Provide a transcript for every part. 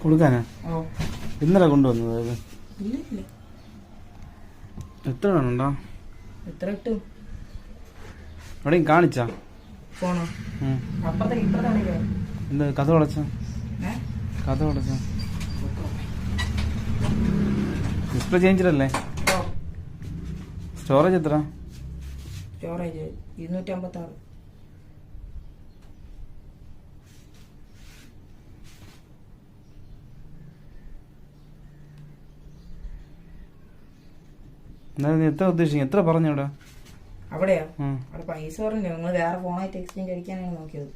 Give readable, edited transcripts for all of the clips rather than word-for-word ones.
കൊടുക്കാനാ? ഇന്നലെ കൊണ്ടുവന്നത്. എത്ര വേണുണ്ടോ? എവിടെയും കാണിച്ചാ? എന്താ കഥ അടച്ച? ഡിസ്പ്ലേ ചേഞ്ചിലല്ലേ? സ്റ്റോറേജ് എത്ര? സ്റ്റോറേജ് 256. നീ എത്ര ഉദ്ദേശിക്കും? എത്ര പറഞ്ഞു അവിടെ? അവിടെയാ? അവിടെ പൈസ പറഞ്ഞു. നിങ്ങൾ വേറെ ഫോണായിട്ട് എക്സ്ചേഞ്ച് അടിക്കാനാണ് നോക്കിയത്.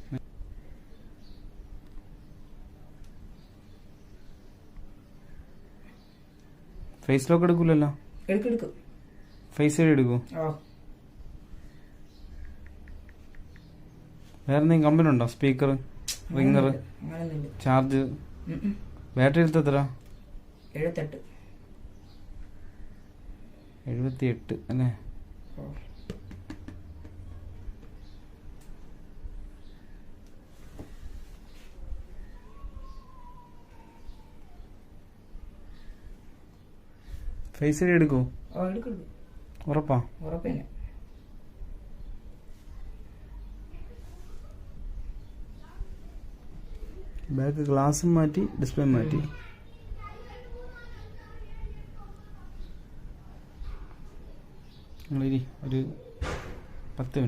ഫേസ് ലോക്ക് എടുക്കൂലല്ലോ? എടുക്കും. ഫേസ് ഐഡി എടുക്കൂ? വേറെ എന്തെങ്കിലും കമ്പനി ഉണ്ടോ? സ്പീക്കർ, റിംഗർ, ചാർജ്, ബാറ്ററി എടുത്ത് എത്ര? 78 അല്ലേ? ഫേസ് ഐഡി എടുക്കൂ? ഉറപ്പാ? ഉറപ്പില്ല. ബാക്ക് ഗ്ലാസും മാറ്റി ഡിസ്പ്ലേ മാറ്റി. ഒരു 10 മിനിറ്റ്.